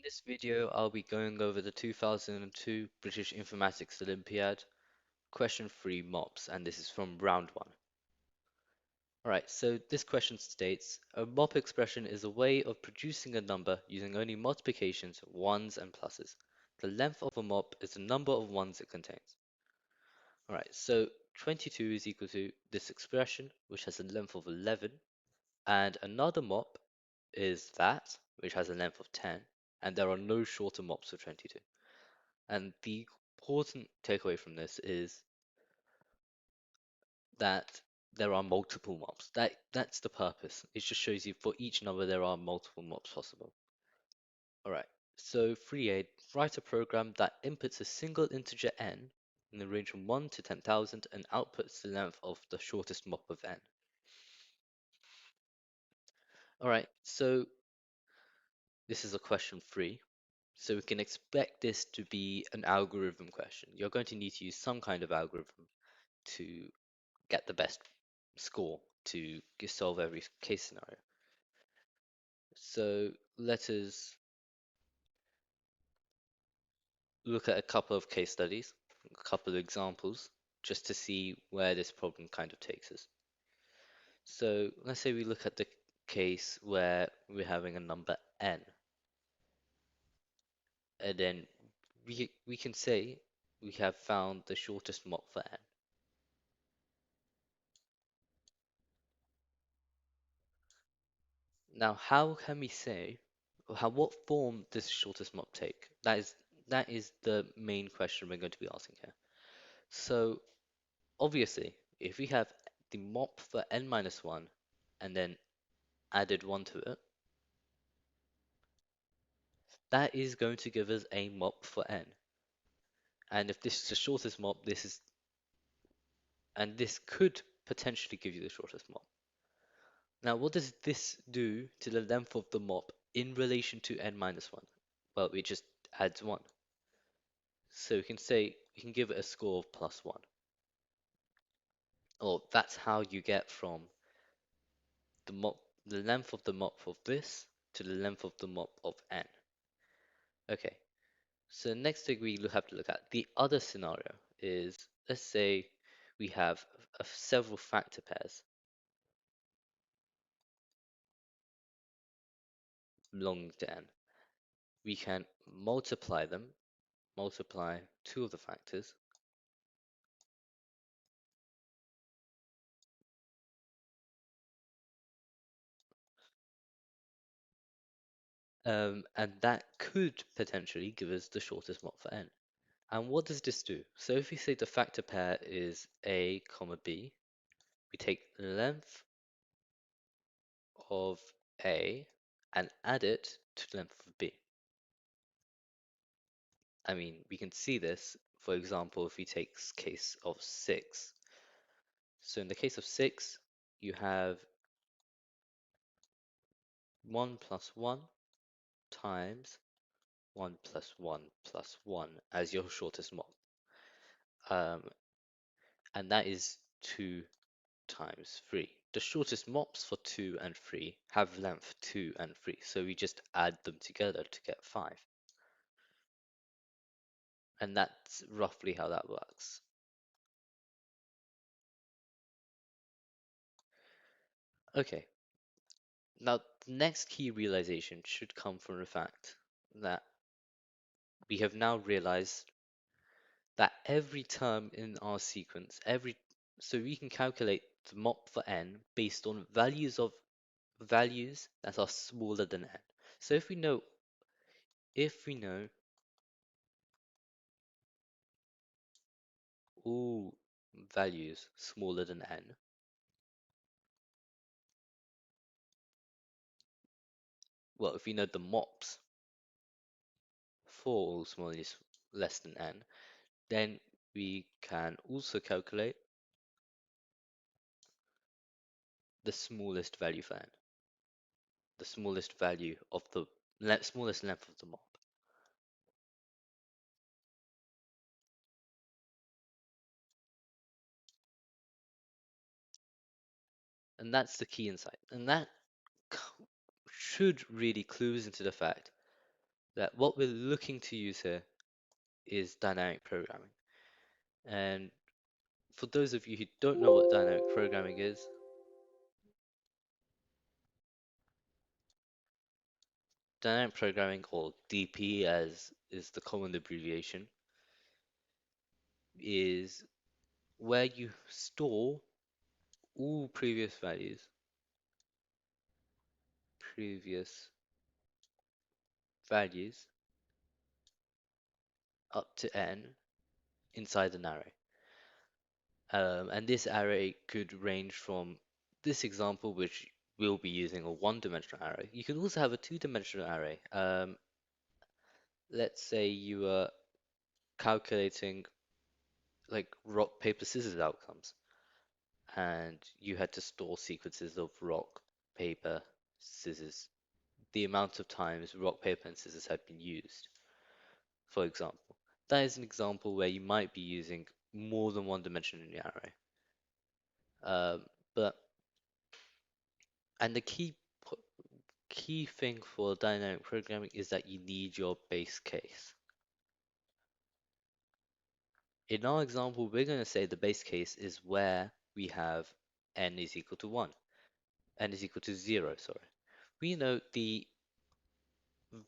This video, I'll be going over the 2002 British Informatics Olympiad, question 3 Mops, and this is from round 1. Alright, so this question states, a Mop expression is a way of producing a number using only multiplications, ones and pluses. The length of a Mop is the number of ones it contains. Alright, so 22 is equal to this expression, which has a length of 11, and another Mop is that, which has a length of 10, and there are no shorter Mops of 22. And the important takeaway from this is that there are multiple mobs. That's the purpose. It just shows you for each number there are multiple mobs possible. Alright, so 3A, write a program that inputs a single integer n in the range from 1 to 10,000 and outputs the length of the shortest mob of n. Alright, so this is a question 3. So we can expect this to be an algorithm question. You're going to need to use some kind of algorithm to get the best score to solve every case scenario. So let us look at a couple of case studies, a couple of examples, just to see where this problem kind of takes us. So let's say we look at the case where we're having a number n, and then we can say we have found the shortest mop for n. Now, how can we say, or what form does shortest mop take? That is the main question we're going to be asking here. So obviously, if we have the mop for n minus 1 and then added 1 to it, that is going to give us a mop for n. And if this is the shortest mop, this could potentially give you the shortest mop. Now, what does this do to the length of the mop in relation to n minus 1? Well, it just adds 1. So we can say, we can give it a score of plus 1. Or that's how you get from the mop, the length of the mop of this to the length of the mop of n. Okay, so next thing we have to look at, the other scenario is, let's say we have several factor pairs belonging to n. We can multiply them, multiply two of the factors, and that could potentially give us the shortest mop for n. And what does this do? So if we say the factor pair is a comma b, we take the length of a and add it to the length of b. I mean, we can see this, for example, if we take case of 6. So in the case of 6, you have 1 plus 1 times 1 plus 1 plus 1 as your shortest mop. And that is 2 times 3. The shortest mops for 2 and 3 have length 2 and 3, so we just add them together to get 5. And that's roughly how that works. Okay, now the next key realization should come from the fact that we have now realized that every term in our sequence, so we can calculate the mop for n based on values that are smaller than n. So if we know all values smaller than n, well, if we know the mops for all smaller less than n, then we can also calculate the smallest value for n, the smallest value of the smallest length of the mop. And that's the key insight. And that should really clue us into the fact that what we're looking to use here is dynamic programming. And for those of you who don't know what dynamic programming is, dynamic programming, or DP as is the common abbreviation, is where you store all previous values up to n inside an array. And this array could range from this example, which we'll be using a one-dimensional array. You can also have a two-dimensional array. Let's say you are calculating like rock, paper, scissors outcomes, and you had to store sequences of rock, paper, scissors, the amount of times rock, paper, and scissors had been used, for example. That is an example where you might be using more than one dimension in the array. But and the key thing for dynamic programming is that you need your base case. In our example, we're going to say the base case is where we have n is equal to 1, n is equal to 0, sorry. We know the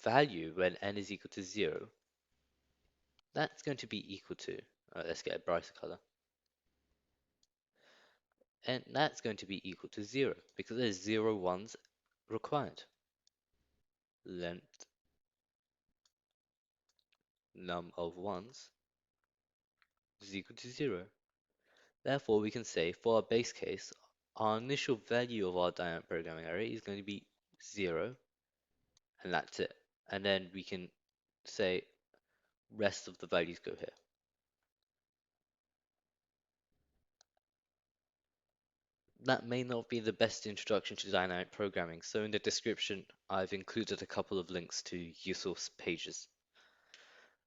value when n is equal to 0, that's going to be equal to, let's get a brighter color, and that's going to be equal to 0 because there's 0 ones required. Length num of ones is equal to 0. Therefore, we can say for our base case, our initial value of our dynamic programming array is going to be 0, and that's it. And then we can say rest of the values go here. That may not be the best introduction to dynamic programming, so in the description, I've included a couple of links to useful pages.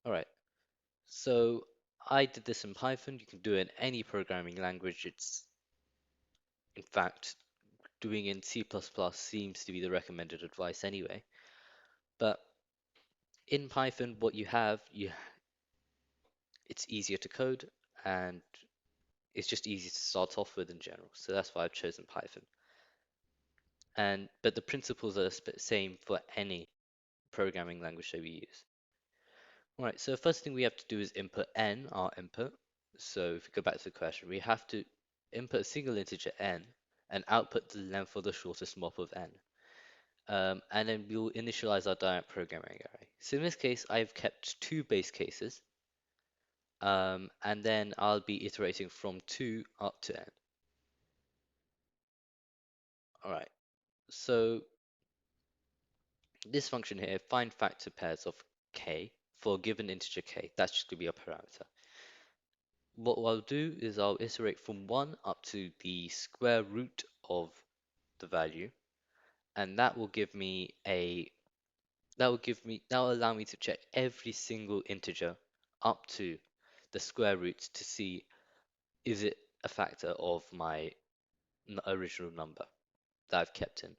Alright, so I did this in Python. You can do it in any programming language. It's, in fact, doing in C++ seems to be the recommended advice anyway. But in Python, what you have, it's easier to code and it's just easy to start off with in general. So that's why I've chosen Python. But the principles are the same for any programming language that we use. All right, so the first thing we have to do is input n, our input. So if we go back to the question, we have to input a single integer n and output the length of the shortest mop of n. And then we'll initialize our dynamic programming array. So in this case, I've kept two base cases, and then I'll be iterating from 2 up to n. All right, so this function here, find factor pairs of k for a given integer k. That's just going to be a parameter. What I'll do is I'll iterate from 1 up to the square root of the value, and that will allow me to check every single integer up to the square root to see is it a factor of my original number that I've kept in.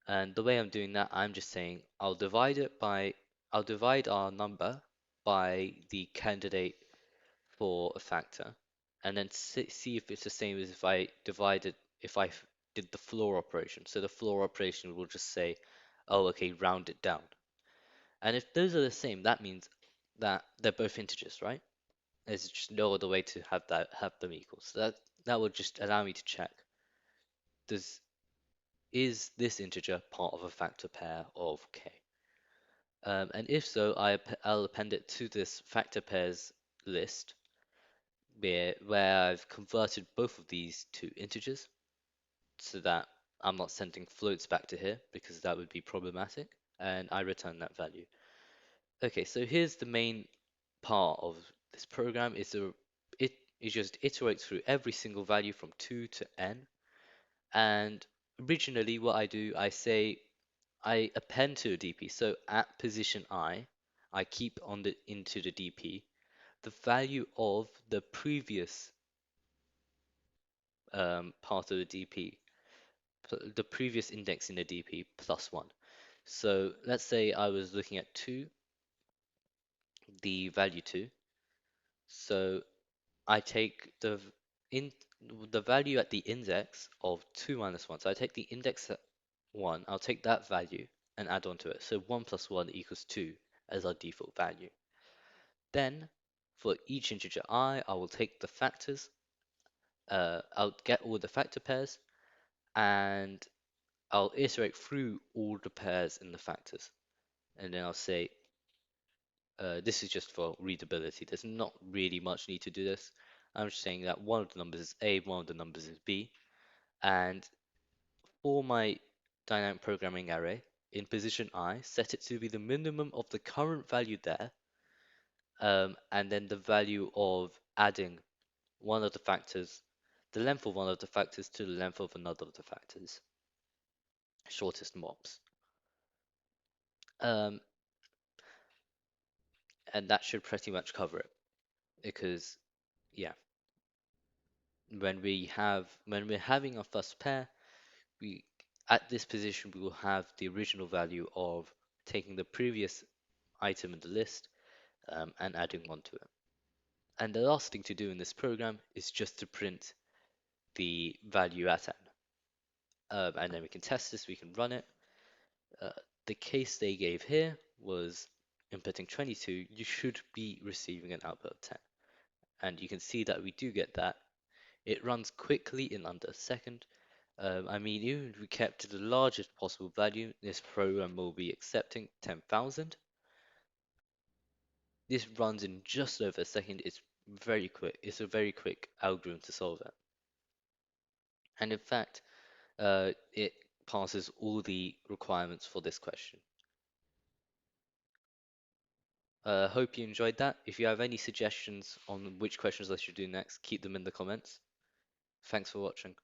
And the way I'm doing that, I'm just saying I'll divide our number by the candidate for a factor, and then see if it's the same as if I did the floor operation. So the floor operation will just say, oh, okay, round it down. And if those are the same, that means that they're both integers, right? There's just no other way to have them equal. So that would just allow me to check, is this integer part of a factor pair of k? And if so, I'll append it to this factor pairs list where I've converted both of these to integers so that I'm not sending floats back to here because that would be problematic, and I return that value. Okay, so here's the main part of this program it just iterates through every single value from 2 to n, and originally what I do, I append to a DP. So at position I keep into the DP the value of the previous part of the DP, the previous index in the DP plus 1. So let's say I was looking at 2, the value to. So I take in the value at the index of 2 minus 1. So I take the index at 1, I'll take that value and add on to it. So 1 plus 1 equals 2 as our default value. Then for each integer I will take the factors, I'll get all the factor pairs, and I'll iterate through all the pairs in the factors. And then I'll say, this is just for readability. There's not really much need to do this. I'm just saying that one of the numbers is A, one of the numbers is B. And for my dynamic programming array, in position I, set it to be the minimum of the current value there, and then the value of adding one of the factors, the length of one of the factors to the length of another of the factors, shortest mops. Um, and that should pretty much cover it because, yeah, when we're having our first pair, we at this position we will have the original value of taking the previous item in the list and adding one to it. And the last thing to do in this program is just to print the value at n. And then we can test this, we can run it. Uh, the case they gave here was inputting 22, you should be receiving an output of 10. And you can see that we do get that. It runs quickly in under a second. I mean, even if we kept to the largest possible value, this program will be accepting 10,000. This runs in just over a second. It's very quick. It's a very quick algorithm to solve it. And in fact, it passes all the requirements for this question. Hope you enjoyed that. If you have any suggestions on which questions I should do next, keep them in the comments. Thanks for watching.